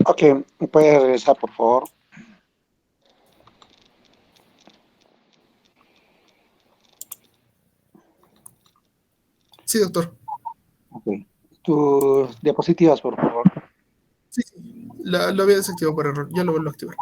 Ok, puedes regresar, por favor. Sí, doctor. Ok. Tus diapositivas, por favor. Sí, sí. Lo había desactivado por error. Ya lo vuelvo a activar.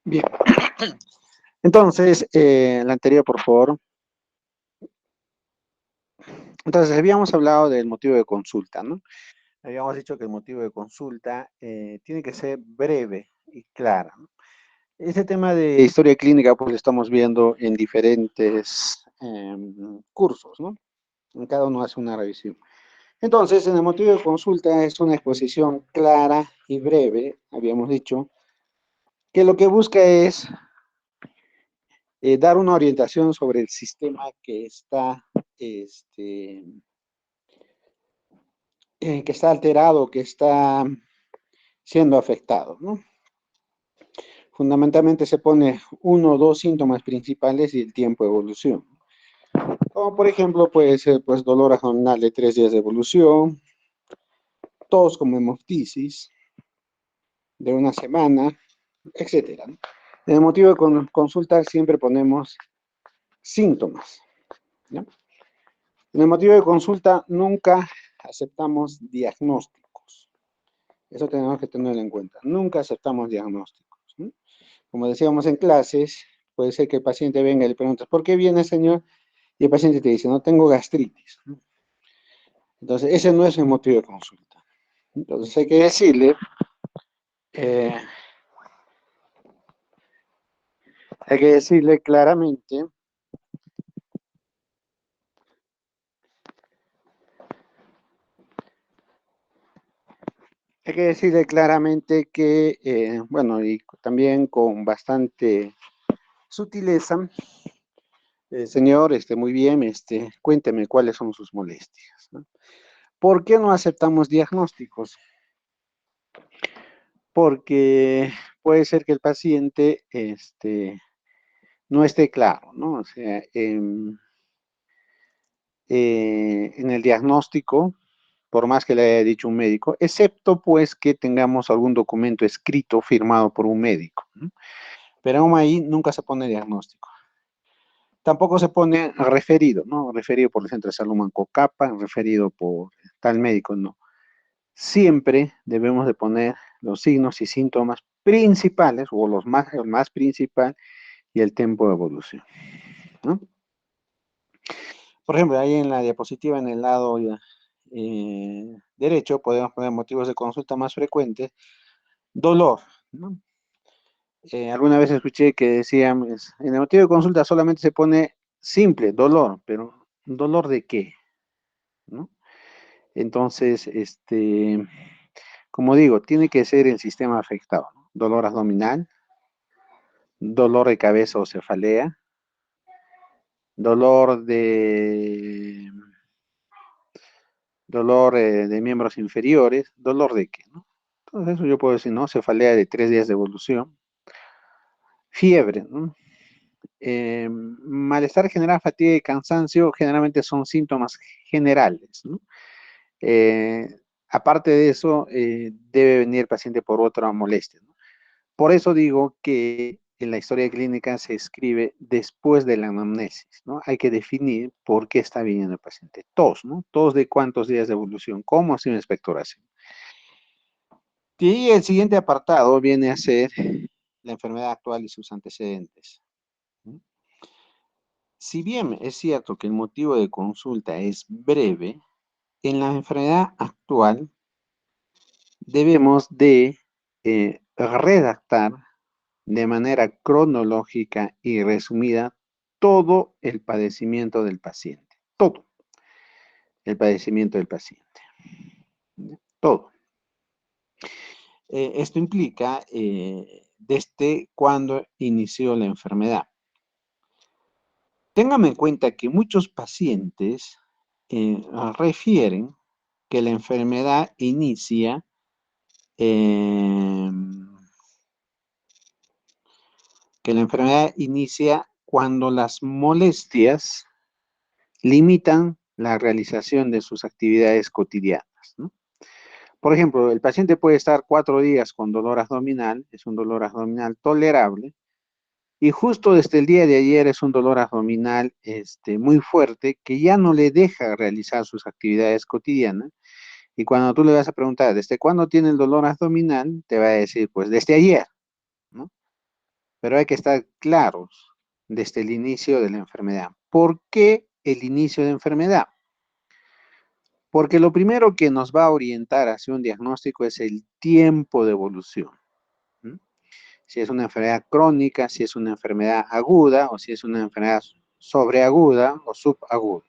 Bien. Entonces, la anterior, por favor. Entonces, habíamos hablado del motivo de consulta, ¿no? Habíamos dicho que el motivo de consulta tiene que ser breve y clara, ¿no? Este tema de historia clínica, pues lo estamos viendo en diferentes cursos, ¿no? En cada uno hace una revisión. Entonces, en el motivo de consulta es una exposición clara y breve, habíamos dicho, que lo que busca es dar una orientación sobre el sistema este, que está alterado, que está siendo afectado, ¿no? Fundamentalmente se pone uno o dos síntomas principales y el tiempo de evolución. Como por ejemplo puede ser pues dolor abdominal de 3 días de evolución, tos como hemoptisis de una semana, etcétera, ¿no? En el motivo de consulta siempre ponemos síntomas, ¿no? En el motivo de consulta nunca aceptamos diagnósticos. Eso tenemos que tenerlo en cuenta. Nunca aceptamos diagnósticos, ¿no? Como decíamos en clases, puede ser que el paciente venga y le preguntes, ¿por qué viene, señor? Y el paciente te dice, no tengo gastritis, ¿no? Entonces, ese no es el motivo de consulta. Entonces, eh, hay que decirle claramente, que, bueno, y también con bastante sutileza, señor, muy bien, cuénteme cuáles son sus molestias, ¿no? ¿Por qué no aceptamos diagnósticos? Porque puede ser que el paciente, no esté claro, ¿no? O sea, en el diagnóstico, por más que le haya dicho un médico, excepto pues que tengamos algún documento escrito firmado por un médico, ¿no? Pero aún ahí nunca se pone diagnóstico. Tampoco se pone referido, ¿no? Referido por el Centro de Salud Mancocapa, referido por tal médico, no. Siempre debemos de poner los signos y síntomas principales, o el más principal, y el tiempo de evolución, ¿no? Por ejemplo, ahí en la diapositiva, en el lado derecho, podemos poner motivos de consulta más frecuentes. Dolor, ¿no? Alguna vez escuché que decían, en el motivo de consulta solamente se pone simple, dolor, pero ¿dolor de qué? ¿No? Entonces, como digo, tiene que ser el sistema afectado, ¿no? Dolor abdominal, dolor de cabeza o cefalea, dolor de de miembros inferiores, dolor de qué, ¿no? Entonces eso yo puedo decir, ¿no? Cefalea de 3 días de evolución, fiebre, ¿no? Malestar general, fatiga y cansancio generalmente son síntomas generales, ¿no? Eh, Aparte de eso, debe venir el paciente por otra molestia, ¿no? Por eso digo que en la historia clínica se escribe después de la anamnesis, ¿no? Hay que definir por qué está viniendo el paciente. Tos, ¿no? Tos de cuántos días de evolución, cómo ha sido una expectoración. Y el siguiente apartado viene a ser la enfermedad actual y sus antecedentes. Si bien es cierto que el motivo de consulta es breve, en la enfermedad actual debemos de redactar de manera cronológica y resumida todo el padecimiento del paciente, todo el padecimiento del paciente, todo. Esto implica desde cuándo inició la enfermedad. Téngame en cuenta que muchos pacientes refieren que la enfermedad inicia, eh, cuando las molestias limitan la realización de sus actividades cotidianas, ¿no? Por ejemplo, el paciente puede estar 4 días con dolor abdominal, es un dolor abdominal tolerable, y justo desde el día de ayer es un dolor abdominal muy fuerte que ya no le deja realizar sus actividades cotidianas. Y cuando tú le vas a preguntar, ¿desde cuándo tiene el dolor abdominal? Te va a decir, pues desde ayer, ¿no? Pero hay que estar claros desde el inicio de la enfermedad. ¿Por qué el inicio de enfermedad? Porque lo primero que nos va a orientar hacia un diagnóstico es el tiempo de evolución, ¿no? Si es una enfermedad crónica, si es una enfermedad aguda o si es una enfermedad sobreaguda o subaguda.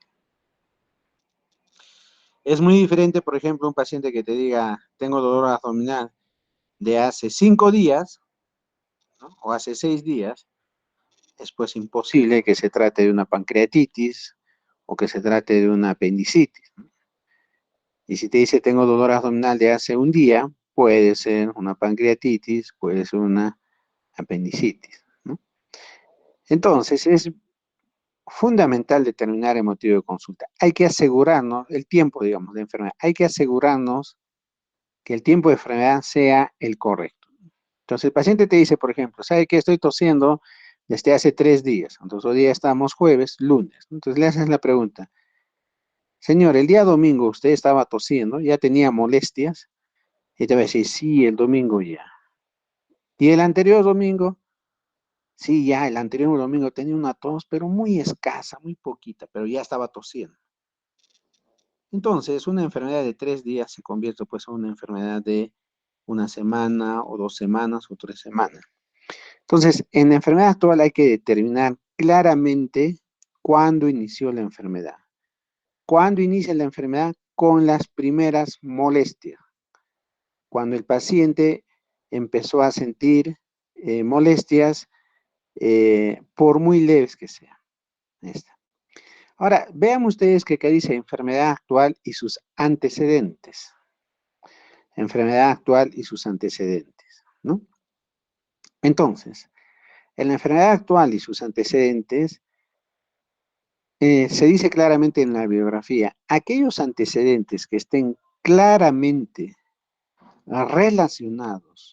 Es muy diferente, por ejemplo, un paciente que te diga, tengo dolor abdominal de hace 5 días, ¿no? O hace 6 días, es pues imposible que se trate de una pancreatitis o que se trate de una apendicitis, ¿no? Y si te dice tengo dolor abdominal de hace un día, puede ser una pancreatitis, puede ser una apendicitis, ¿no? Entonces, es fundamental determinar el motivo de consulta. Hay que asegurarnos, el tiempo, digamos, de enfermedad, hay que asegurarnos que el tiempo de enfermedad sea el correcto. Entonces, el paciente te dice, por ejemplo, ¿sabe que estoy tosiendo desde hace 3 días? Entonces, hoy día estamos jueves, lunes. Entonces, le haces la pregunta, señor, el día domingo usted estaba tosiendo, ya tenía molestias, y te va a decir, sí, el domingo ya. ¿Y el anterior domingo? Sí, ya, el anterior domingo tenía una tos, pero muy escasa, muy poquita, pero ya estaba tosiendo. Entonces, una enfermedad de 3 días se convierte pues en una enfermedad de una semana o 2 semanas o 3 semanas. Entonces, en la enfermedad actual hay que determinar claramente cuándo inició la enfermedad. ¿Cuándo inicia la enfermedad? Con las primeras molestias. Cuando el paciente empezó a sentir molestias, por muy leves que sean. Esta. Ahora, vean ustedes que acá dice enfermedad actual y sus antecedentes. Enfermedad actual y sus antecedentes, ¿no? Entonces, en la enfermedad actual y sus antecedentes, se dice claramente en la biografía, aquellos antecedentes que estén claramente relacionados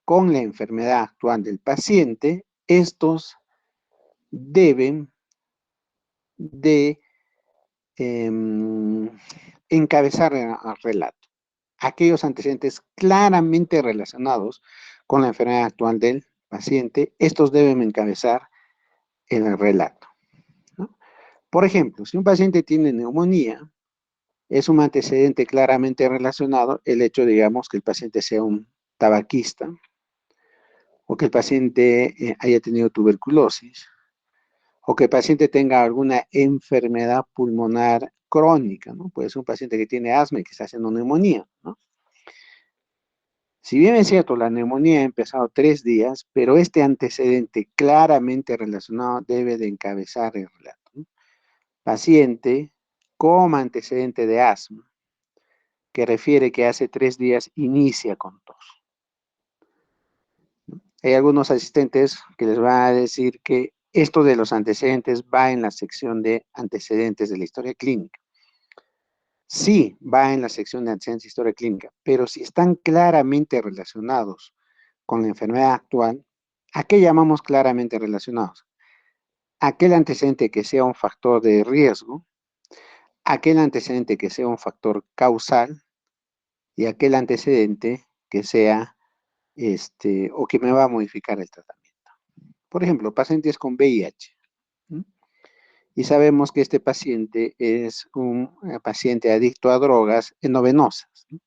con la enfermedad actual del paciente, estos deben de encabezar el relato. Aquellos antecedentes claramente relacionados con la enfermedad actual del paciente, estos deben encabezar el relato, ¿no? Por ejemplo, si un paciente tiene neumonía, es un antecedente claramente relacionado el hecho, digamos, que el paciente sea un tabaquista o que el paciente haya tenido tuberculosis o que el paciente tenga alguna enfermedad pulmonar crónica, ¿no? Puede ser un paciente que tiene asma y que está haciendo neumonía, ¿no? Si bien es cierto, la neumonía ha empezado 3 días, pero este antecedente claramente relacionado debe de encabezar el relato, ¿no? Paciente con antecedente de asma, que refiere que hace 3 días inicia con tos. Hay algunos asistentes que les van a decir que esto de los antecedentes va en la sección de antecedentes de la historia clínica. Sí, va en la sección de antecedentes de historia clínica, pero si están claramente relacionados con la enfermedad actual, ¿a qué llamamos claramente relacionados? Aquel antecedente que sea un factor de riesgo, aquel antecedente que sea un factor causal y aquel antecedente que sea o que me va a modificar el tratamiento. Por ejemplo, pacientes con VIH. ¿Mm? Y sabemos que este paciente es un paciente adicto a drogas endovenosas, ¿no?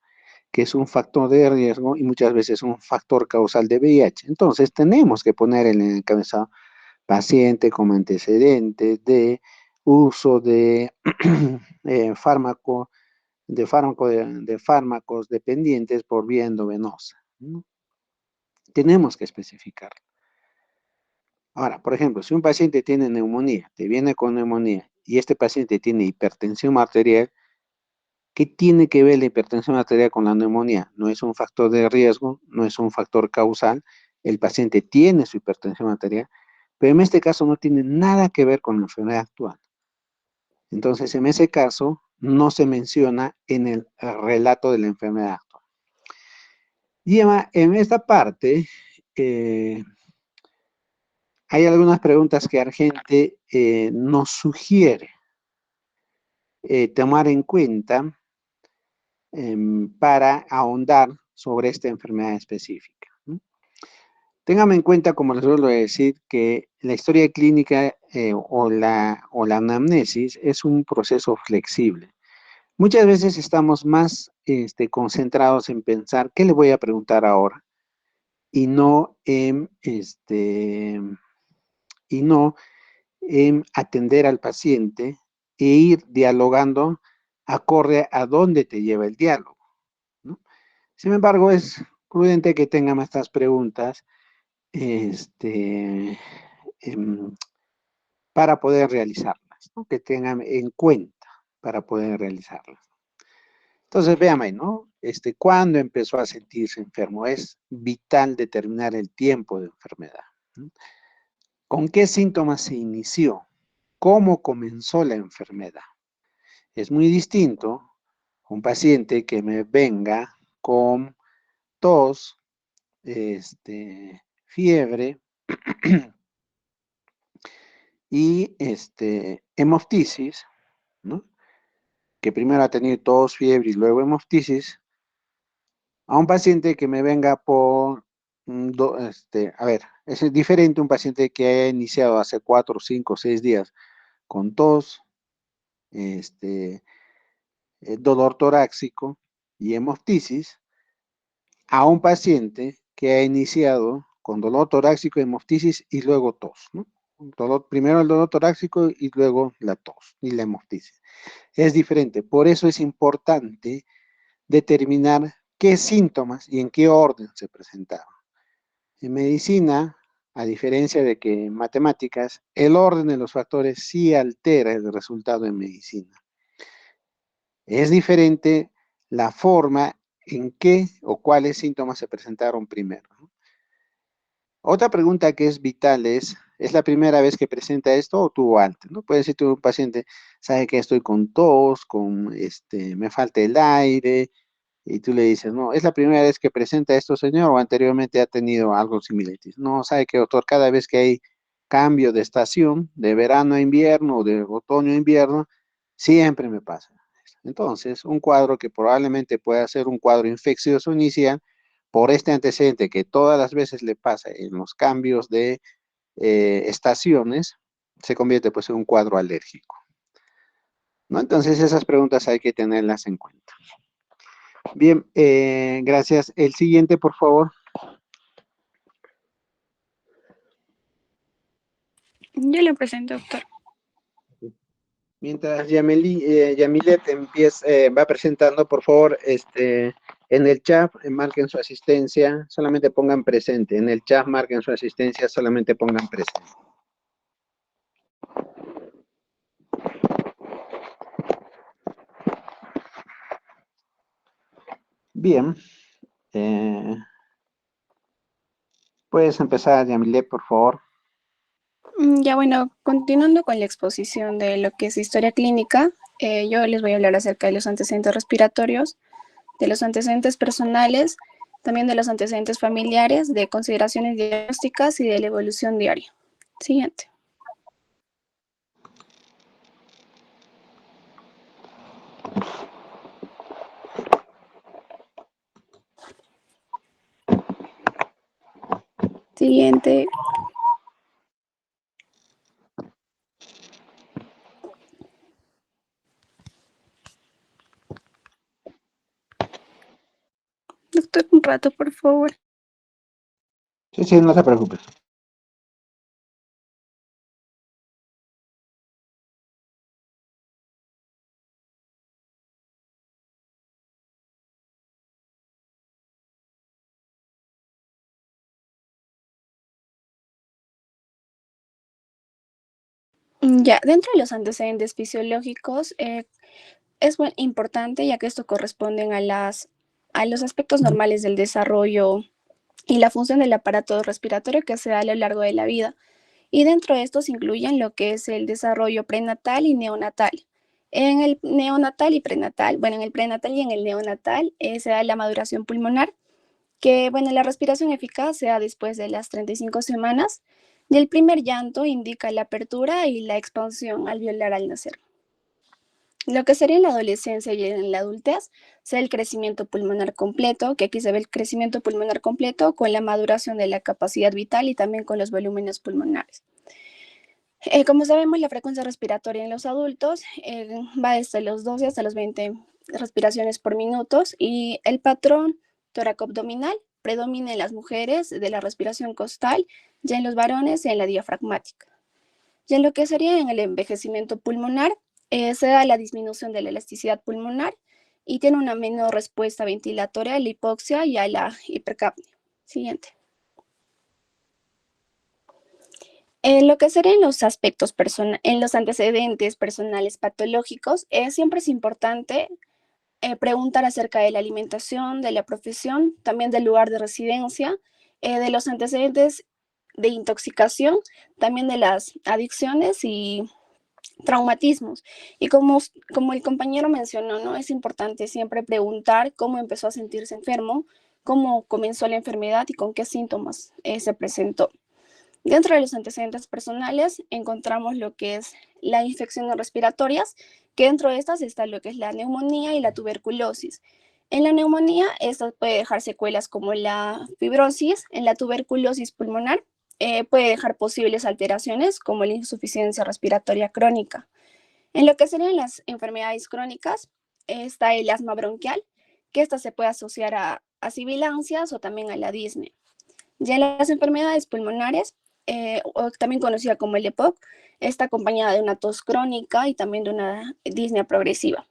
Que es un factor de riesgo y muchas veces un factor causal de VIH. Entonces, tenemos que poner en el encabezado paciente con antecedentes de uso de fármaco, de fármacos dependientes por vía endovenosa, ¿no? Tenemos que especificar. Ahora, por ejemplo, si un paciente tiene neumonía, te viene con neumonía y este paciente tiene hipertensión arterial, ¿Qué tiene que ver la hipertensión arterial con la neumonía? No es un factor de riesgo, no es un factor causal. El paciente tiene su hipertensión arterial, pero en este caso no tiene nada que ver con la enfermedad actual. Entonces, en ese caso, no se menciona en el relato de la enfermedad actual. Y en esta parte, hay algunas preguntas que Argente nos sugiere tomar en cuenta para ahondar sobre esta enfermedad específica, ¿no? Téngame en cuenta, como les suelo decir, que la historia clínica o la anamnesis es un proceso flexible. Muchas veces estamos más concentrados en pensar qué le voy a preguntar ahora y no en atender al paciente e ir dialogando acorde a dónde te lleva el diálogo, ¿no? Sin embargo, es prudente que tengan estas preguntas este, em, para poder realizarlas, ¿no? Que tengan en cuenta para poder realizarlas. Entonces, véame, ¿no? ¿Cuándo empezó a sentirse enfermo? Es vital determinar el tiempo de enfermedad, ¿no? ¿Con qué síntomas se inició? ¿Cómo comenzó la enfermedad? Es muy distinto un paciente que me venga con tos, fiebre y hemoptisis, ¿no? Que primero ha tenido tos, fiebre y luego hemoptisis, a un paciente que me venga por, a ver, es diferente un paciente que haya iniciado hace 4, 5, 6 días con tos, dolor torácico y hemoptisis, a un paciente que ha iniciado con dolor torácico, hemoptisis y luego tos, ¿no? Primero el dolor torácico y luego la tos y la hemoptisis. Es diferente, por eso es importante determinar qué síntomas y en qué orden se presentaron. En medicina, a diferencia de que en matemáticas, el orden de los factores sí altera el resultado en medicina. Es diferente la forma en qué o cuáles síntomas se presentaron primero, ¿no? Otra pregunta que es vital ¿es la primera vez que presenta esto o tuvo antes? ¿No? Puede ser que un paciente sabe que estoy con tos, me falta el aire, y tú le dices, no, ¿es la primera vez que presenta esto, señor, o anteriormente ha tenido algo similar? No, sabe que, doctor, cada vez que hay cambio de estación, de verano a invierno o de otoño a invierno, siempre me pasa. Entonces, un cuadro que probablemente pueda ser un cuadro infeccioso inicial, por este antecedente que todas las veces le pasa en los cambios de estaciones, se convierte pues en un cuadro alérgico, ¿no? Entonces, esas preguntas hay que tenerlas en cuenta. Bien, gracias. El siguiente, por favor. Yo le presento, doctor. Mientras Yamilet va presentando, por favor, en el chat marquen su asistencia, solamente pongan presente. En el chat marquen su asistencia, solamente pongan presente. Bien. Puedes empezar, Yamilet, por favor. Ya bueno, continuando con la exposición de lo que es historia clínica, yo les voy a hablar acerca de los antecedentes respiratorios, de los antecedentes personales, también de los antecedentes familiares, de consideraciones diagnósticas y de la evolución diaria. Siguiente. Siguiente. Doctor, un rato, por favor. Sí, no te preocupes. Ya, dentro de los antecedentes fisiológicos, es importante ya que esto corresponde a los aspectos normales del desarrollo y la función del aparato respiratorio que se da a lo largo de la vida. Y dentro de estos incluyen lo que es el desarrollo prenatal y neonatal. En el neonatal y prenatal, bueno, en el prenatal y en el neonatal se da la maduración pulmonar, que, bueno, la respiración eficaz se da después de las 35 semanas y el primer llanto indica la apertura y la expansión alveolar al nacer. Lo que sería en la adolescencia y en la adultez sea el crecimiento pulmonar completo, que aquí se ve el crecimiento pulmonar completo con la maduración de la capacidad vital y también con los volúmenes pulmonares. Como sabemos, la frecuencia respiratoria en los adultos va desde los 12 hasta los 20 respiraciones por minuto y el patrón tóraco-abdominal predomina en las mujeres de la respiración costal y en los varones en la diafragmática. Y en lo que sería en el envejecimiento pulmonar, se da la disminución de la elasticidad pulmonar y tiene una menor respuesta ventilatoria a la hipoxia y a la hipercapnia. Siguiente. En lo que serían los aspectos en los antecedentes personales patológicos, siempre es importante preguntar acerca de la alimentación, de la profesión, también del lugar de residencia, de los antecedentes de intoxicación, también de las adicciones y traumatismos. Y como el compañero mencionó, ¿no? Es importante siempre preguntar cómo empezó a sentirse enfermo, cómo comenzó la enfermedad y con qué síntomas se presentó. Dentro de los antecedentes personales encontramos lo que es las infecciones respiratorias, que dentro de estas está lo que es la neumonía y la tuberculosis. En la neumonía, esta puede dejar secuelas como la fibrosis. En la tuberculosis pulmonar puede dejar posibles alteraciones como la insuficiencia respiratoria crónica. En lo que serían las enfermedades crónicas, está el asma bronquial, que esta se puede asociar a sibilancias o también a la disnea. Ya en las enfermedades pulmonares, o también conocida como el EPOC, está acompañada de una tos crónica y también de una disnea progresiva.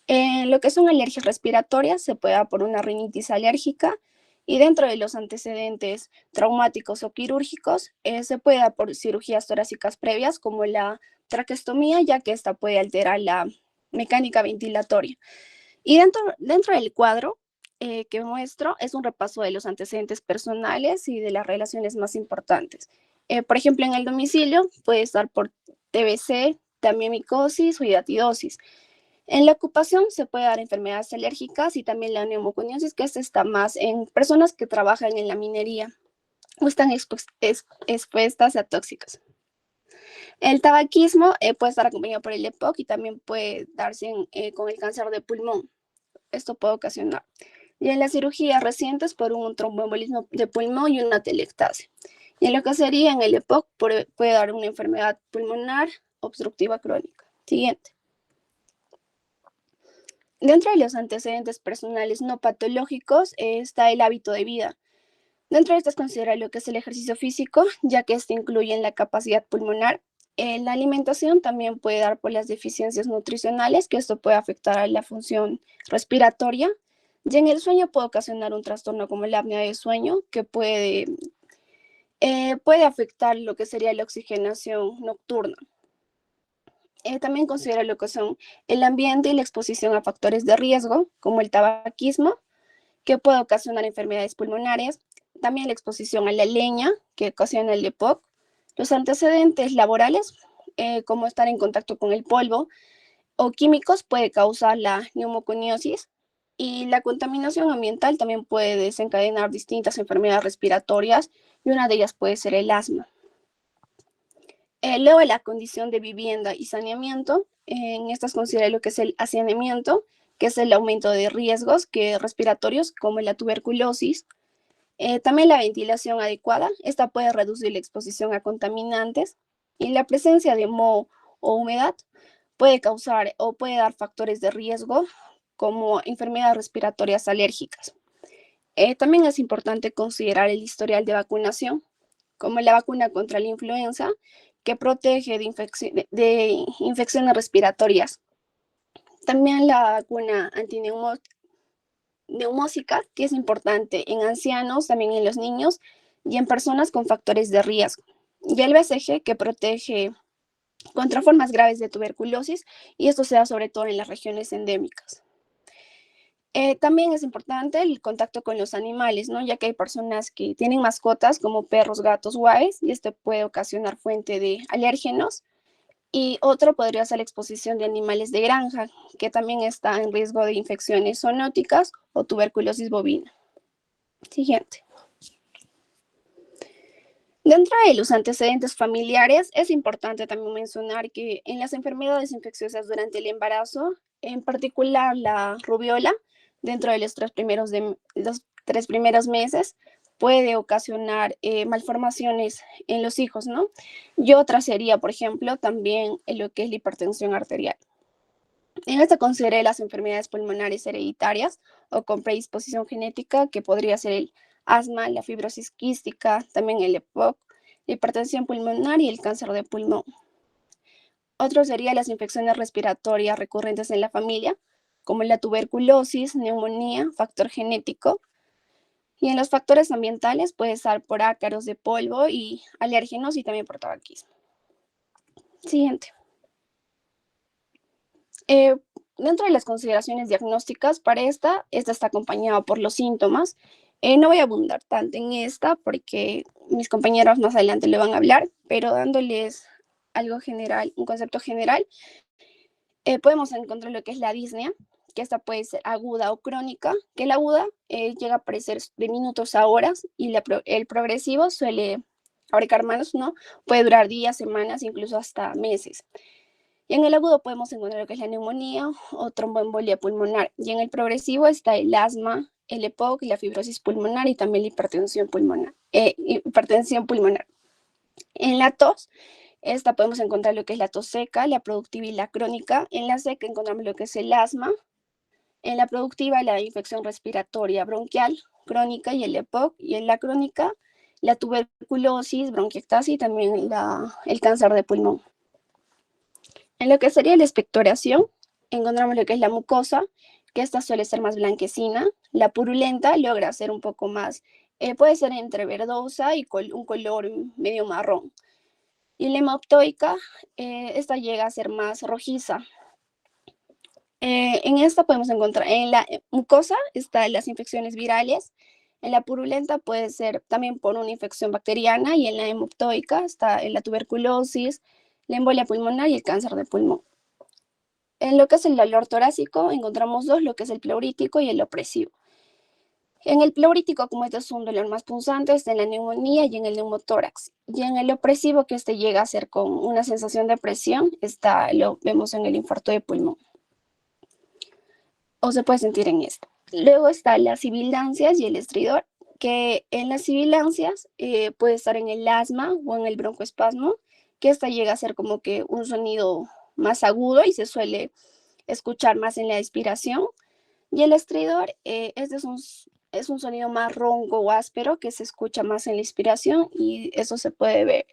En lo que son alergias respiratorias, se puede dar por una rinitis alérgica y dentro de los antecedentes traumáticos o quirúrgicos, se puede dar por cirugías torácicas previas como la traqueostomía, ya que esta puede alterar la mecánica ventilatoria. Y dentro del cuadro que muestro es un repaso de los antecedentes personales y de las relaciones más importantes. Por ejemplo, en el domicilio puede estar por TBC, también micosis o hidatidosis. En la ocupación se puede dar enfermedades alérgicas y también la neumoconiosis, que esta está más en personas que trabajan en la minería o están expuestas a tóxicos. El tabaquismo puede estar acompañado por el EPOC y también puede darse con el cáncer de pulmón. Esto puede ocasionar. Y en las cirugías recientes por un tromboembolismo de pulmón y una telectasia. Y en lo que sería en el EPOC puede dar una enfermedad pulmonar obstructiva crónica. Siguiente. Dentro de los antecedentes personales no patológicos está el hábito de vida. Dentro de estas considera lo que es el ejercicio físico, ya que este incluye en la capacidad pulmonar. La alimentación también puede dar por las deficiencias nutricionales, que esto puede afectar a la función respiratoria. Y en el sueño puede ocasionar un trastorno como la apnea de sueño, que puede afectar lo que sería la oxigenación nocturna. También considera lo que son el ambiente y la exposición a factores de riesgo, como el tabaquismo, que puede ocasionar enfermedades pulmonares. También la exposición a la leña, que ocasiona el EPOC. Los antecedentes laborales, como estar en contacto con el polvo o químicos, puede causar la neumoconiosis. Y la contaminación ambiental también puede desencadenar distintas enfermedades respiratorias y una de ellas puede ser el asma. Luego la condición de vivienda y saneamiento, en estas considera lo que es el hacinamiento, que es el aumento de riesgos respiratorios como la tuberculosis. También la ventilación adecuada, esta puede reducir la exposición a contaminantes y la presencia de moho o humedad puede causar o puede dar factores de riesgo como enfermedades respiratorias alérgicas. También es importante considerar el historial de vacunación, como la vacuna contra la influenza, que protege de infecciones respiratorias. También la vacuna antineumósica, que es importante en ancianos, también en los niños y en personas con factores de riesgo. Y el BCG, que protege contra formas graves de tuberculosis, y esto se da sobre todo en las regiones endémicas. También es importante el contacto con los animales, ¿no? Ya que hay personas que tienen mascotas como perros, gatos o aves, y esto puede ocasionar fuente de alérgenos. Y otro podría ser la exposición de animales de granja, que también está en riesgo de infecciones zoonóticas o tuberculosis bovina. Siguiente. Dentro de los antecedentes familiares, es importante también mencionar que en las enfermedades infecciosas durante el embarazo, en particular la rubiola, dentro de los 3 primeros meses, puede ocasionar malformaciones en los hijos, ¿no? Y otra sería, por ejemplo, también en lo que es la hipertensión arterial. En esta consideré las enfermedades pulmonares hereditarias o con predisposición genética, que podría ser el asma, la fibrosis quística, también el EPOC, la hipertensión pulmonar y el cáncer de pulmón. Otro sería las infecciones respiratorias recurrentes en la familia, como la tuberculosis, neumonía, factor genético. Y en los factores ambientales puede estar por ácaros de polvo y alérgenos, y también por tabaquismo. Siguiente. Dentro de las consideraciones diagnósticas para esta está acompañada por los síntomas. No voy a abundar tanto en esta porque mis compañeros más adelante le van a hablar, pero dándoles algo general, un concepto general, podemos encontrar lo que es la disnea, que esta puede ser aguda o crónica, que la aguda llega a aparecer de minutos a horas, y el progresivo suele abarcar más, ¿no? Puede durar días, semanas, incluso hasta meses. Y en el agudo podemos encontrar lo que es la neumonía o tromboembolia pulmonar. Y en el progresivo está el asma, el EPOC, la fibrosis pulmonar y también la hipertensión pulmonar. En la tos, esta podemos encontrar lo que es la tos seca, la productiva y la crónica. En la seca encontramos lo que es el asma. En la productiva, la infección respiratoria bronquial crónica y el EPOC. Y en la crónica, la tuberculosis, bronquiectasis y también el cáncer de pulmón. En lo que sería la expectoración, encontramos lo que es la mucosa, que esta suele ser más blanquecina. La purulenta logra ser un poco más, puede ser entre verdosa y un color medio marrón. Y la hemoptoica, esta llega a ser más rojiza. En esta podemos encontrar, en la mucosa están las infecciones virales. En la purulenta puede ser también por una infección bacteriana, y en la hemoptoica está en la tuberculosis, la embolia pulmonar y el cáncer de pulmón. En lo que es el dolor torácico encontramos dos, lo que es el pleurítico y el opresivo. En el pleurítico, como este es un dolor más punzante, está en la neumonía y en el neumotórax. Y en el opresivo, que este llega a ser con una sensación de presión, lo vemos en el infarto de pulmón. O se puede sentir en esto. Luego están las sibilancias y el estridor, que en las sibilancias puede estar en el asma o en el broncoespasmo, que esta llega a ser como que un sonido más agudo y se suele escuchar más en la expiración. Y el estridor, este es un sonido más ronco o áspero que se escucha más en la expiración, y eso se puede ver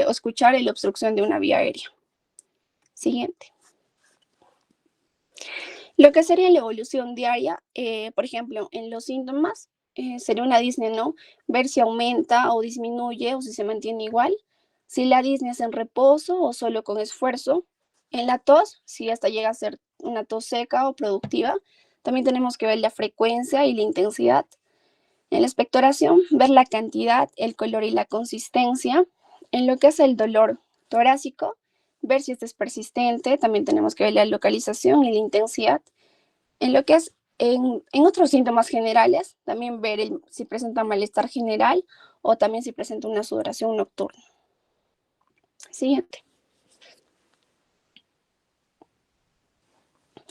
o escuchar en la obstrucción de una vía aérea. Siguiente. Lo que sería la evolución diaria, por ejemplo, en los síntomas, sería una disnea, ¿no? Ver si aumenta o disminuye o si se mantiene igual. Si la disnea es en reposo o solo con esfuerzo. En la tos, si esta llega a ser una tos seca o productiva. También tenemos que ver la frecuencia y la intensidad. En la expectoración, ver la cantidad, el color y la consistencia. En lo que es el dolor torácico, ver si este es persistente. También tenemos que ver la localización y la intensidad. En lo que es en otros síntomas generales, también ver si presenta malestar general o también si presenta una sudoración nocturna. Siguiente.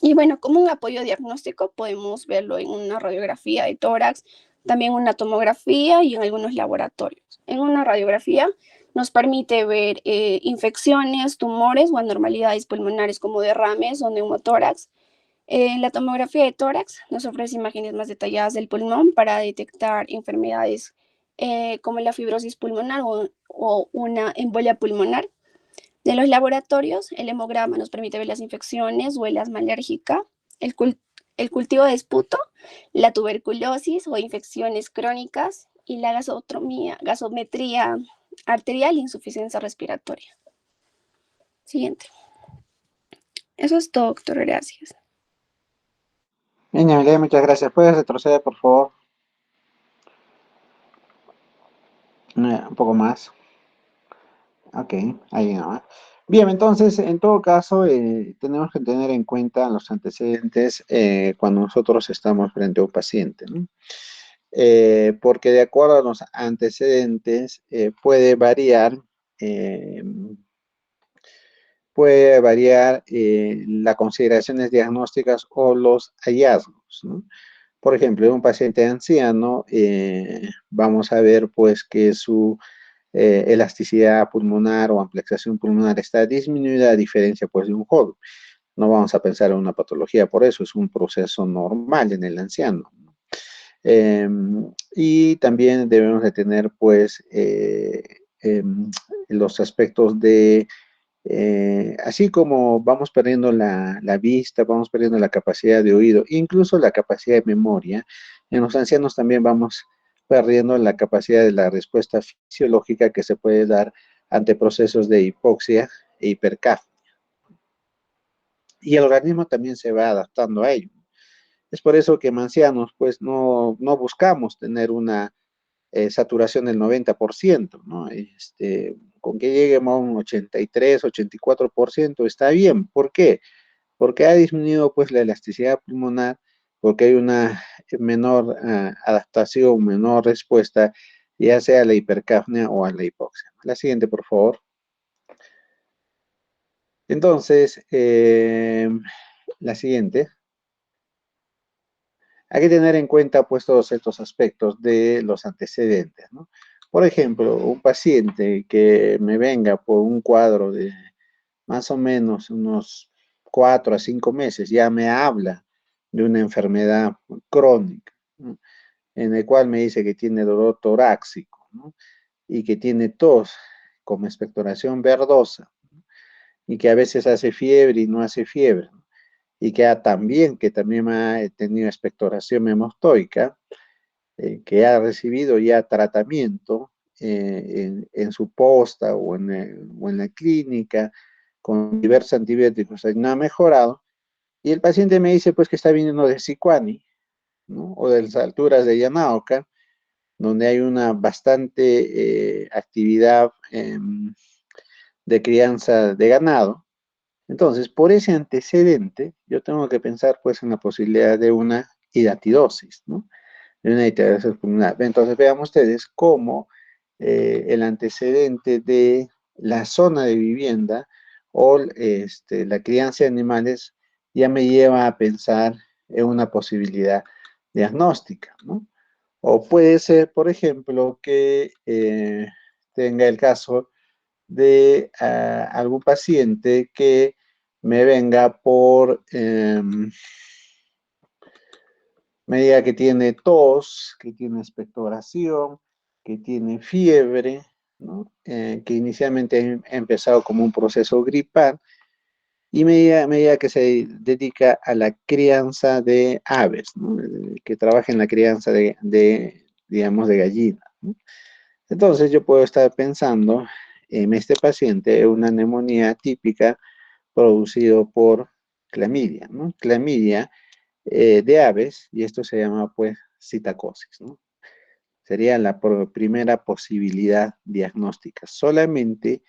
Y bueno, como un apoyo diagnóstico podemos verlo en una radiografía de tórax, también una tomografía y en algunos laboratorios. En una radiografía nos permite ver infecciones, tumores o anormalidades pulmonares como derrames o neumotórax. En la tomografía de tórax nos ofrece imágenes más detalladas del pulmón para detectar enfermedades como la fibrosis pulmonar o una embolia pulmonar. De los laboratorios, el hemograma nos permite ver las infecciones o el asma alérgica, el cultivo de esputo, la tuberculosis o infecciones crónicas y la gasometría arterial e insuficiencia respiratoria. Siguiente. Eso es todo, doctor. Gracias. Bien, Emilia, muchas gracias. ¿Puedes retroceder, por favor? Un poco más. Ok, ahí nomás. Bien, entonces, en todo caso, tenemos que tener en cuenta los antecedentes cuando nosotros estamos frente a un paciente, ¿no? Porque de acuerdo a los antecedentes eh, puede variar las consideraciones diagnósticas o los hallazgos, ¿no? Por ejemplo, en un paciente anciano, vamos a ver pues que su elasticidad pulmonar o ampliación pulmonar está disminuida a diferencia pues de un joven. No vamos a pensar en una patología, por eso es un proceso normal en el anciano. Eh, y también debemos de tener pues los aspectos de así como vamos perdiendo la vista, vamos perdiendo la capacidad de oído, incluso la capacidad de memoria, en los ancianos también vamos perdiendo la capacidad de la respuesta fisiológica que se puede dar ante procesos de hipoxia e hipercapnia. Y el organismo también se va adaptando a ello. Es por eso que en ancianos, pues no buscamos tener una saturación del 90%, ¿no? Con que lleguemos a un 83, 84% está bien. ¿Por qué? Porque ha disminuido pues la elasticidad pulmonar, porque hay una menor adaptación, menor respuesta, ya sea a la hipercapnia o a la hipoxia. La siguiente, por favor. Entonces, la siguiente. Hay que tener en cuenta pues todos estos aspectos de los antecedentes, ¿no? Por ejemplo, un paciente que me venga por un cuadro de más o menos unos 4 a 5 meses, ya me habla de una enfermedad crónica, ¿no? En el cual me dice que tiene dolor torácico, ¿no? Y que tiene tos con expectoración verdosa, ¿no? Y que a veces hace fiebre y no hace fiebre, ¿no? Y que también ha tenido expectoración hemostoica, que ha recibido ya tratamiento en su posta o en la clínica con diversos antibióticos, no ha mejorado, y el paciente me dice pues que está viniendo de Sicuani, ¿no? O de las alturas de Yanaoca, donde hay una bastante actividad de crianza de ganado. Entonces, por ese antecedente, yo tengo que pensar pues en la posibilidad de una hidatidosis, ¿no? De una hidatidosis pulmonar. Entonces, vean ustedes cómo el antecedente de la zona de vivienda o la crianza de animales ya me lleva a pensar en una posibilidad diagnóstica, ¿no? O puede ser, por ejemplo, que tenga el caso de algún paciente que me venga me diga que tiene tos, que tiene expectoración, que tiene fiebre, ¿no? Que inicialmente ha empezado como un proceso gripal y me diga que se dedica a la crianza de aves, ¿no? Que trabaja en la crianza digamos, de gallinas, ¿no? Entonces yo puedo estar pensando en este paciente una neumonía típica producido por clamidia, ¿no? Clamidia de aves, y esto se llama pues citacosis, ¿no? Sería la primera posibilidad diagnóstica, solamente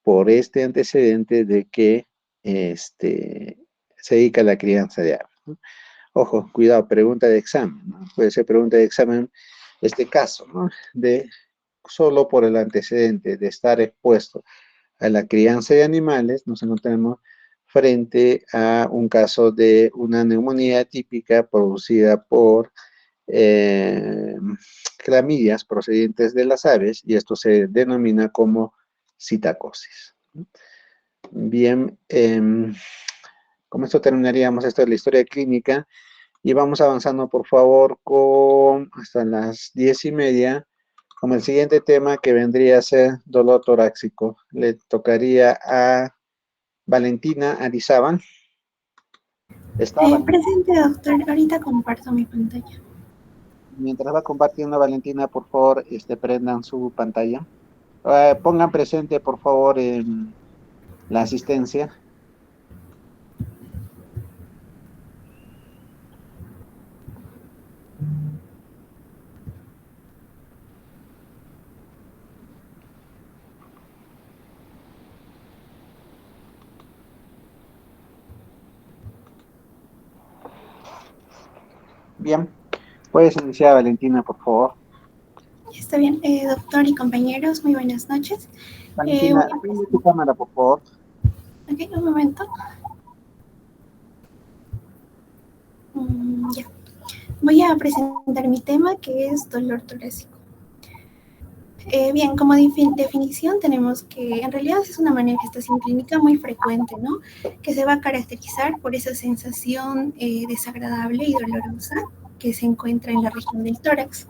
por este antecedente de que se dedica a la crianza de aves, ¿no? Ojo, cuidado, pregunta de examen, ¿no? Puede ser pregunta de examen este caso, ¿no? De solo por el antecedente de estar expuesto a la crianza de animales, nos encontramos frente a un caso de una neumonía típica producida por eh, clamidias procedentes de las aves, y esto se denomina como citacosis. Bien, con esto terminaríamos esta la historia clínica y vamos avanzando por favor con hasta las 10:30 con el siguiente tema que vendría a ser dolor torácico. Le tocaría a Valentina Arizaban. Está Presente, doctor. Ahorita comparto mi pantalla. Mientras va compartiendo Valentina, por favor, prendan su pantalla. Pongan presente, por favor, la asistencia. Bien, puedes iniciar, Valentina, por favor. Está bien, doctor y compañeros, muy buenas noches. Valentina, Voy a prende tu cámara, por favor. Ok, un momento. Ya. Voy a presentar mi tema, que es dolor torácico. Bien, como definición tenemos que en realidad es una manifestación clínica muy frecuente, ¿no? Que se va a caracterizar por esa sensación desagradable y dolorosa que se encuentra en la región del tórax,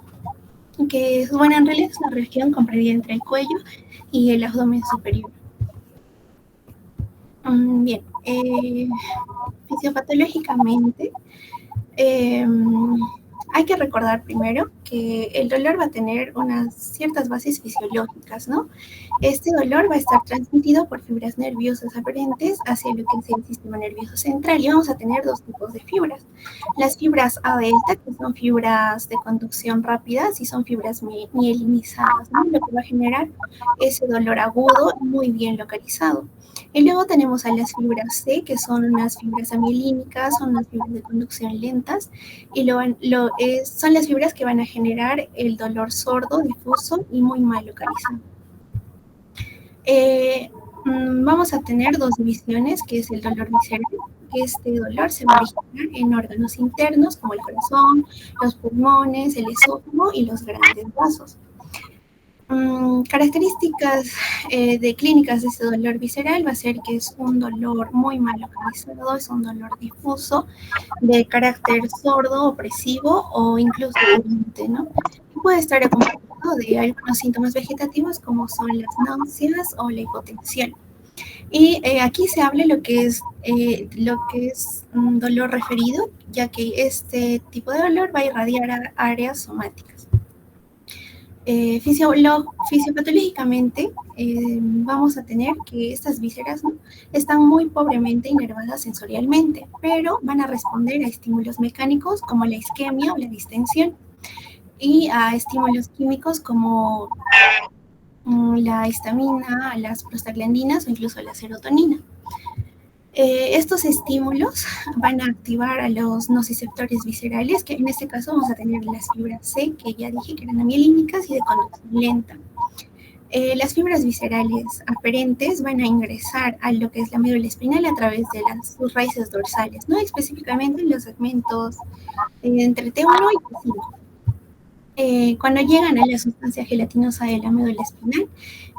que bueno, en realidad es la región comprendida entre el cuello y el abdomen superior. Bien, fisiopatológicamente, hay que recordar primero que el dolor va a tener unas ciertas bases fisiológicas, ¿no? Este dolor va a estar transmitido por fibras nerviosas aferentes hacia lo que es el sistema nervioso central y vamos a tener dos tipos de fibras. Las fibras A delta, que son fibras de conducción rápidas y son fibras mielinizadas, ¿no? Lo que va a generar ese dolor agudo muy bien localizado. Y luego tenemos a las fibras C, que son unas fibras amielínicas, son unas fibras de conducción lentas, y son las fibras que van a generar el dolor sordo, difuso y muy mal localizado. Vamos a tener dos divisiones, que es el dolor visceral. Este dolor se va a originar en órganos internos como el corazón, los pulmones, el esófago y los grandes vasos. Características de clínicas de este dolor visceral va a ser que es un dolor muy mal localizado, es un dolor difuso, de carácter sordo, opresivo o incluso urgente, ¿no? Y puede estar acompañado de algunos síntomas vegetativos como son las náuseas o la hipotensión. Y aquí se habla lo que es un dolor referido, ya que este tipo de dolor va a irradiar a áreas somáticas. Fisiopatológicamente vamos a tener que estas vísceras, ¿no?, están muy pobremente inervadas sensorialmente, pero van a responder a estímulos mecánicos como la isquemia o la distensión y a estímulos químicos como la histamina, las prostaglandinas o incluso la serotonina. Estos estímulos van a activar a los nociceptores viscerales, que en este caso vamos a tener las fibras C, que ya dije que eran amielínicas y de conducción lenta. Las fibras viscerales aferentes van a ingresar a lo que es la médula espinal a través de sus raíces dorsales, ¿no? Específicamente en los segmentos entre T1 y T5. Cuando llegan a la sustancia gelatinosa de la médula espinal,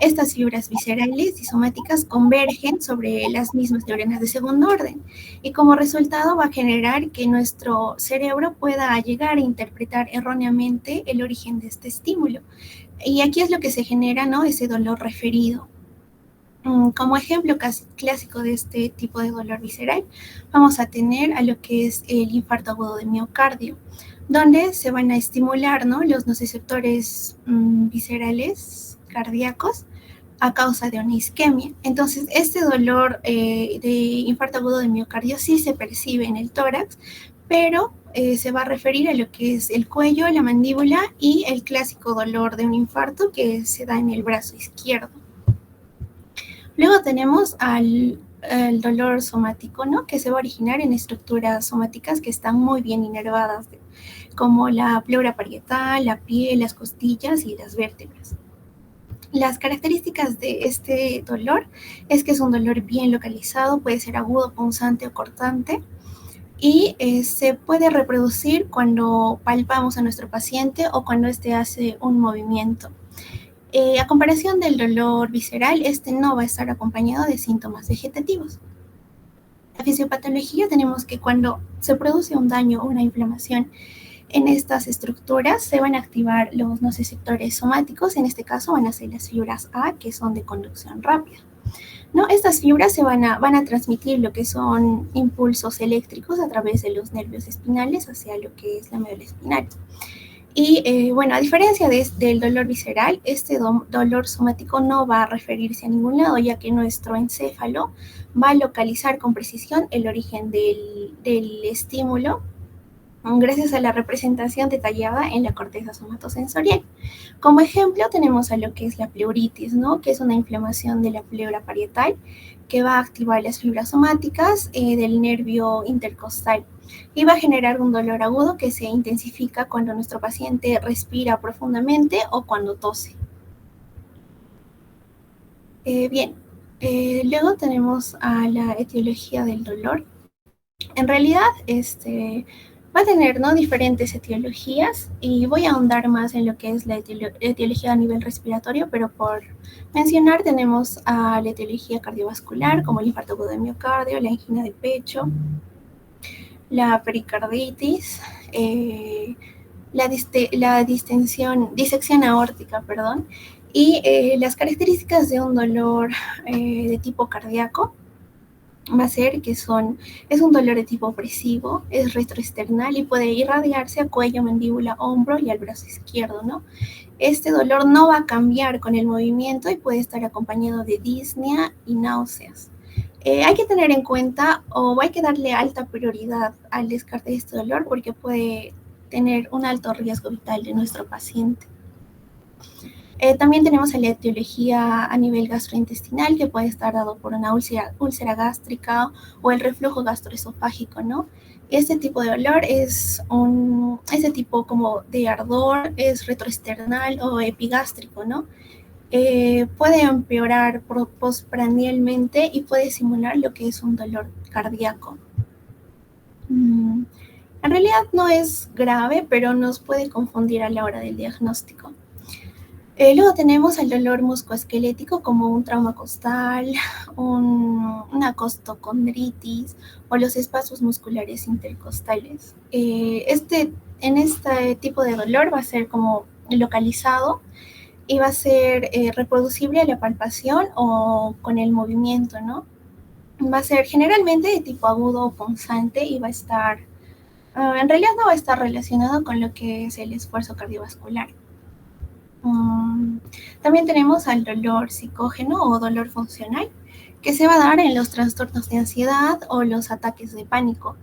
estas fibras viscerales y somáticas convergen sobre las mismas neuronas de segundo orden y como resultado va a generar que nuestro cerebro pueda llegar a interpretar erróneamente el origen de este estímulo. Y aquí es lo que se genera, ¿no?, ese dolor referido. Como ejemplo clásico de este tipo de dolor visceral, vamos a tener a lo que es el infarto agudo de miocardio, donde se van a estimular, ¿no?, los nociceptores viscerales cardíacos a causa de una isquemia. Entonces, este dolor de infarto agudo de miocardio sí se percibe en el tórax, pero se va a referir a lo que es el cuello, la mandíbula y el clásico dolor de un infarto que se da en el brazo izquierdo. Luego tenemos al dolor somático, ¿no?, que se va a originar en estructuras somáticas que están muy bien inervadas, como la pleura parietal, la piel, las costillas y las vértebras. Las características de este dolor es que es un dolor bien localizado, puede ser agudo, punzante o cortante, y se puede reproducir cuando palpamos a nuestro paciente o cuando éste hace un movimiento. A comparación del dolor visceral, este no va a estar acompañado de síntomas vegetativos. En la fisiopatología tenemos que cuando se produce un daño o una inflamación en estas estructuras se van a activar los nociceptores somáticos, en este caso van a ser las fibras A, que son de conducción rápida, ¿no? Estas fibras van a transmitir lo que son impulsos eléctricos a través de los nervios espinales hacia lo que es la médula espinal. Y bueno, a diferencia del dolor visceral, este dolor somático no va a referirse a ningún lado, ya que nuestro encéfalo va a localizar con precisión el origen del estímulo gracias a la representación detallada en la corteza somatosensorial. Como ejemplo tenemos a lo que es la pleuritis, ¿no? Que es una inflamación de la pleura parietal que va a activar las fibras somáticas del nervio intercostal y va a generar un dolor agudo que se intensifica cuando nuestro paciente respira profundamente o cuando tose. Bien, luego tenemos a la etiología del dolor. En realidad, va a tener, ¿no?, diferentes etiologías y voy a ahondar más en lo que es la etiología a nivel respiratorio, pero por mencionar tenemos a la etiología cardiovascular, como el infarto agudo de miocardio, la angina de pecho, la pericarditis, la disección aórtica, perdón, y las características de un dolor de tipo cardíaco va a ser que es un dolor de tipo opresivo, es retroesternal y puede irradiarse a cuello, mandíbula, hombro y al brazo izquierdo, ¿no? Este dolor no va a cambiar con el movimiento y puede estar acompañado de disnea y náuseas. Hay que tener en cuenta o hay que darle alta prioridad al descarte de este dolor porque puede tener un alto riesgo vital de nuestro paciente. También tenemos la etiología a nivel gastrointestinal, que puede estar dado por una úlcera gástrica o el reflujo gastroesofágico, ¿no? Este tipo de dolor ese tipo como de ardor es retroesternal o epigástrico, ¿no? Puede empeorar postprandialmente y puede simular lo que es un dolor cardíaco. En realidad no es grave, pero nos puede confundir a la hora del diagnóstico. Luego tenemos el dolor musculoesquelético como un trauma costal, una costocondritis o los espasmos musculares intercostales. En este tipo de dolor va a ser como localizado y va a ser reproducible a la palpación o con el movimiento, ¿no? Va a ser generalmente de tipo agudo o punzante y va a estar, en realidad no va a estar relacionado con lo que es el esfuerzo cardiovascular. También tenemos al dolor psicógeno o dolor funcional, que se va a dar en los trastornos de ansiedad o los ataques de pánico.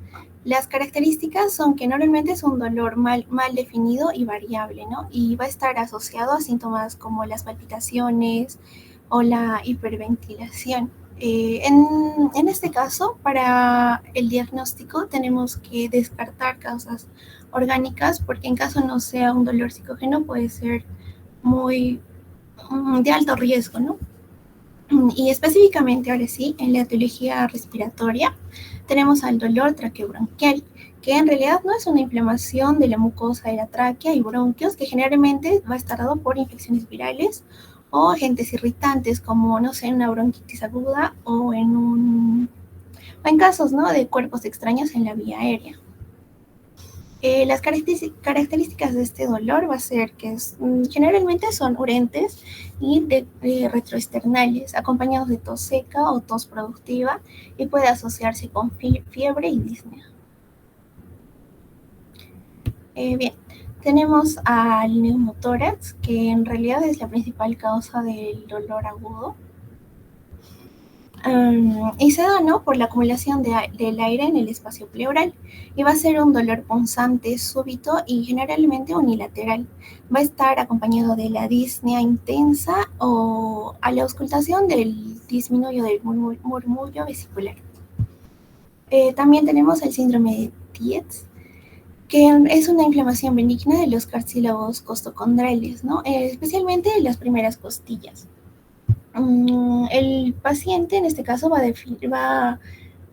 Las características son que normalmente es un dolor mal definido y variable, ¿no? Y va a estar asociado a síntomas como las palpitaciones o la hiperventilación. En este caso, para el diagnóstico tenemos que descartar causas orgánicas porque en caso no sea un dolor psicógeno puede ser muy de alto riesgo, ¿no? Y específicamente, ahora sí, en la etiología respiratoria tenemos al dolor traqueobronquial, que en realidad no es una inflamación de la mucosa de la tráquea y bronquios, que generalmente va a estar dado por infecciones virales o agentes irritantes, como, no sé, una bronquitis aguda o en casos, ¿no?, de cuerpos extraños en la vía aérea. Las características de este dolor va a ser que generalmente son urentes y retroesternales, acompañados de tos seca o tos productiva y puede asociarse con fiebre y disnea. Bien, tenemos al neumotórax, que en realidad es la principal causa del dolor agudo. Y se da, ¿no?, por la acumulación del aire en el espacio pleural y va a ser un dolor punzante, súbito y generalmente unilateral. Va a estar acompañado de la disnea intensa o a la auscultación del disminuyo del murmullo vesicular. También tenemos el síndrome de Tietz, que es una inflamación benigna de los cartílagos costocondrales, ¿no? Especialmente en las primeras costillas. El paciente en este caso va a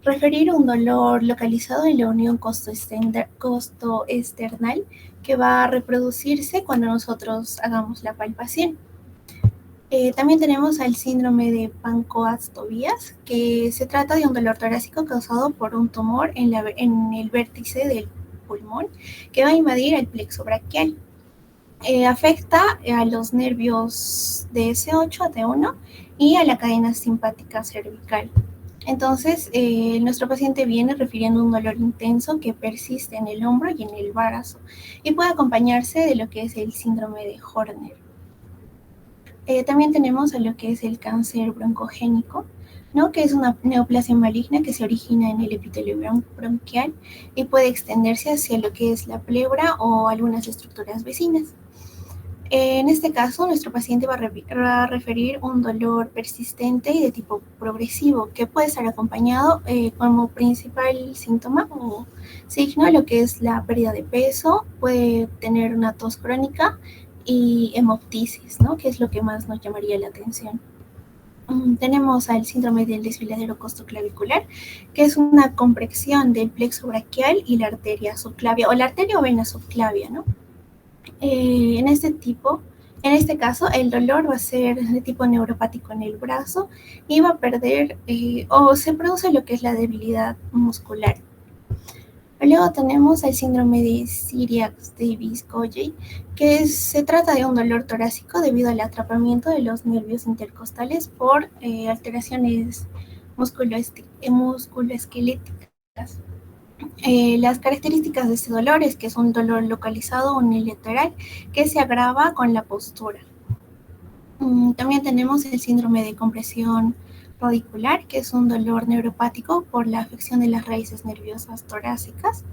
referir un dolor localizado en la unión costoesternal que va a reproducirse cuando nosotros hagamos la palpación. También tenemos al síndrome de Pancoast-Tobías, que se trata de un dolor torácico causado por un tumor en el vértice del pulmón que va a invadir el plexo braquial. Afecta a los nervios de S8 a T1 y a la cadena simpática cervical. Entonces, nuestro paciente viene refiriendo un dolor intenso que persiste en el hombro y en el brazo y puede acompañarse de lo que es el síndrome de Horner. También tenemos a lo que es el cáncer broncogénico, ¿no? Que es una neoplasia maligna que se origina en el epitelio bronquial y puede extenderse hacia lo que es la pleura o algunas estructuras vecinas. En este caso, nuestro paciente va a referir un dolor persistente y de tipo progresivo, que puede estar acompañado como principal síntoma o signo lo que es la pérdida de peso, puede tener una tos crónica y hemoptisis, ¿no? Que es lo que más nos llamaría la atención. Tenemos al síndrome del desfiladero costoclavicular, que es una compresión del plexo braquial y la arteria subclavia, o la arteria o vena subclavia, ¿no? En este caso, el dolor va a ser de tipo neuropático en el brazo y va a perder o se produce lo que es la debilidad muscular. Luego tenemos el síndrome de Cyriax-Davis-Colley, que se trata de un dolor torácico debido al atrapamiento de los nervios intercostales por alteraciones musculoesqueléticas. Las características de este dolor es que es un dolor localizado unilateral que se agrava con la postura. También tenemos el síndrome de compresión radicular, que es un dolor neuropático por la afección de las raíces nerviosas torácicas,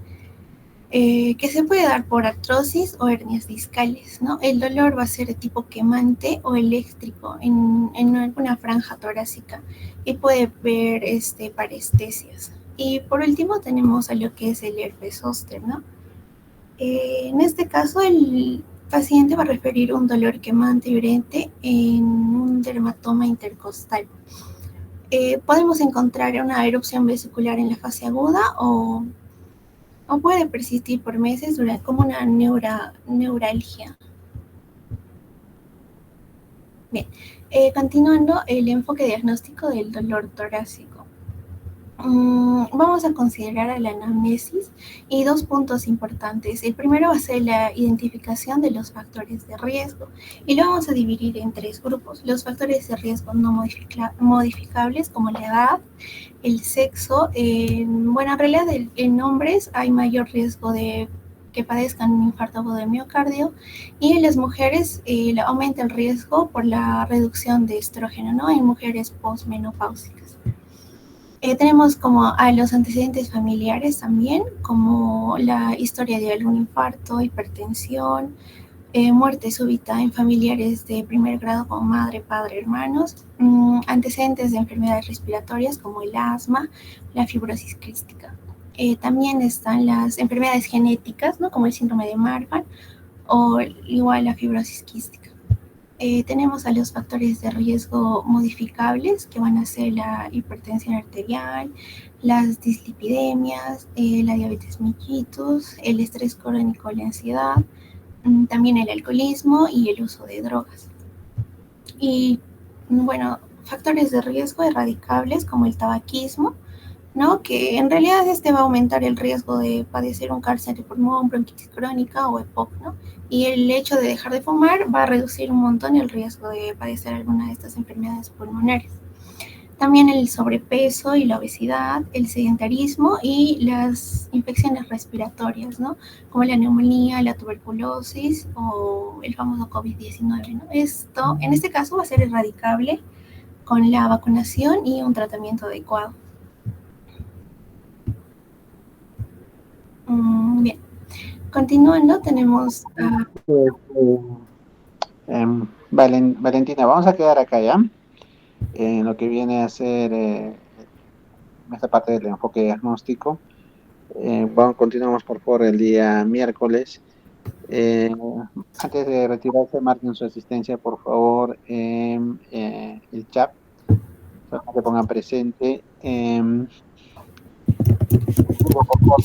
que se puede dar por artrosis o hernias discales, ¿no? El dolor va a ser de tipo quemante o eléctrico en alguna franja torácica y puede haber parestesias. Y por último tenemos a lo que es el herpes zóster, ¿no? En este caso el paciente va a referir un dolor quemante y urente en un dermatoma intercostal. Podemos encontrar una erupción vesicular en la fase aguda o puede persistir por meses como una neuralgia. Bien, continuando el enfoque diagnóstico del dolor torácico. Vamos a considerar a la anamnesis y dos puntos importantes. El primero va a ser la identificación de los factores de riesgo y lo vamos a dividir en tres grupos. Los factores de riesgo no modificables como la edad, el sexo. Bueno, en realidad en hombres hay mayor riesgo de que padezcan un infarto agudo de miocardio y en las mujeres aumenta el riesgo por la reducción de estrógeno, ¿no? En mujeres posmenopáusicas. Tenemos como a los antecedentes familiares también, como la historia de algún infarto, hipertensión, muerte súbita en familiares de primer grado como madre, padre, hermanos, antecedentes de enfermedades respiratorias como el asma, la fibrosis quística. También están las enfermedades genéticas, ¿no? Como el síndrome de Marfan o igual la fibrosis quística. Tenemos a los factores de riesgo modificables, que van a ser la hipertensión arterial, las dislipidemias, la diabetes mellitus, el estrés crónico, la ansiedad, también el alcoholismo y el uso de drogas. Y bueno, factores de riesgo erradicables como el tabaquismo, ¿no? Que en realidad va a aumentar el riesgo de padecer un cáncer de pulmón, bronquitis crónica o EPOC, ¿no? Y el hecho de dejar de fumar va a reducir un montón el riesgo de padecer alguna de estas enfermedades pulmonares. También el sobrepeso y la obesidad, el sedentarismo y las infecciones respiratorias, ¿no? Como la neumonía, la tuberculosis o el famoso COVID-19, ¿no? Esto, en este caso, va a ser erradicable con la vacunación y un tratamiento adecuado. Bien, continuando tenemos Valentina, vamos a quedar acá ya, en lo que viene a ser esta parte del enfoque diagnóstico. Continuamos por favor el día miércoles. Antes de retirarse, marquen su asistencia, por favor, en el chat, para que pongan presente. Por favor,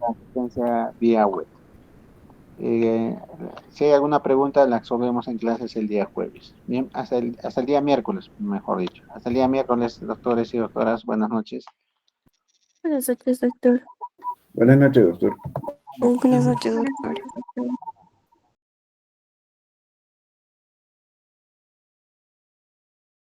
la asistencia vía web. Si hay alguna pregunta, la resolvemos en clases el día jueves. Bien, hasta el día miércoles, mejor dicho. Hasta el día miércoles, doctores y doctoras, buenas noches. Buenas noches, doctor. Buenas noches, doctor. Buenas noches, doctor.